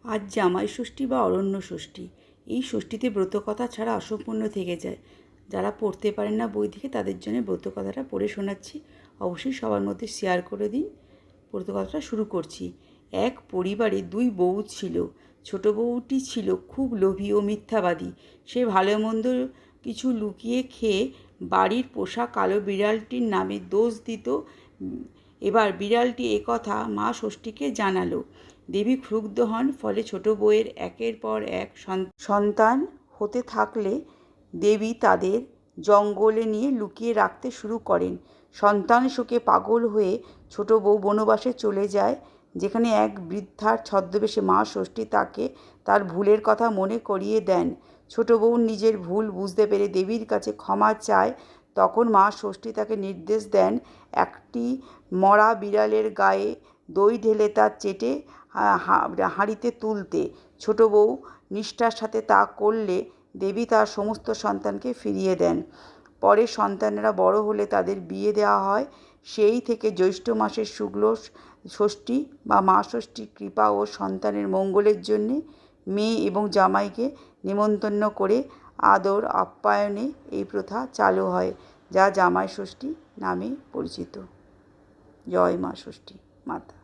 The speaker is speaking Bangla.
আজ জামাই ষষ্ঠী বা অরণ্য ষষ্ঠী। এই ষষ্ঠীতে ব্রতকথা ছাড়া অসম্পূর্ণ থেকে যায়। যারা পড়তে পারেন না বই থেকে তাদের জন্য ব্রতকথাটা পড়ে শোনাচ্ছি। অবশ্যই সবার মধ্যে শেয়ার করে দিন। ব্রতকথাটা শুরু করছি। এক পরিবারে দুই বউ ছিল। ছোট বউটি ছিল খুব লোভী ও মিথ্যাবাদী। সে ভালো মন্দ কিছু লুকিয়ে খেয়ে বাড়ির পোষা কালো বিড়ালটির নামে দোষ দিত। এবার বিড়ালটি একথা মা ষষ্ঠীকে জানালো। দেবী ক্রুদ্ধ হন। ফলে ছোট বউয়ের একের পর এক সন্তান হতে থাকলে দেবী তাদের জঙ্গলে নিয়ে লুকিয়ে রাখতে শুরু করেন। সন্তান শোকে পাগল হয়ে ছোট বউ বনবাসে চলে যায়, যেখানে এক বৃদ্ধার ছদ্মবেশে মা ষষ্ঠী তাকে তার ভুলের কথা মনে করিয়ে দেন। ছোট বউ নিজের ভুল বুঝতে পেরে দেবীর কাছে ক্ষমা চায়। তখন মা ষষ্ঠী তাকে নির্দেশ দেন একটি মরা বিড়ালের গায়ে দই ঢেলে তা চেটে হাঁড়িতে তুলতে। ছোট বউ নিষ্ঠার সাথে তা করলে দেবী তার সমস্ত সন্তানকে ফিরিয়ে দেন। পরে সন্তানেরা বড় হলে তাদের বিয়ে দেওয়া হয়। সেই থেকে জ্যৈষ্ঠ মাসের শুক্ল ষষ্ঠী বা মা ষষ্ঠীর কৃপা ও সন্তানের মঙ্গলের জন্যে মেয়ে এবং জামাইকে নিমন্ত্রণ করে আদর আপ্যায়নে এই প্রথা চালু হয়, যা জামাই ষষ্ঠী নামে পরিচিত। জয় মা ষষ্ঠী মাতা।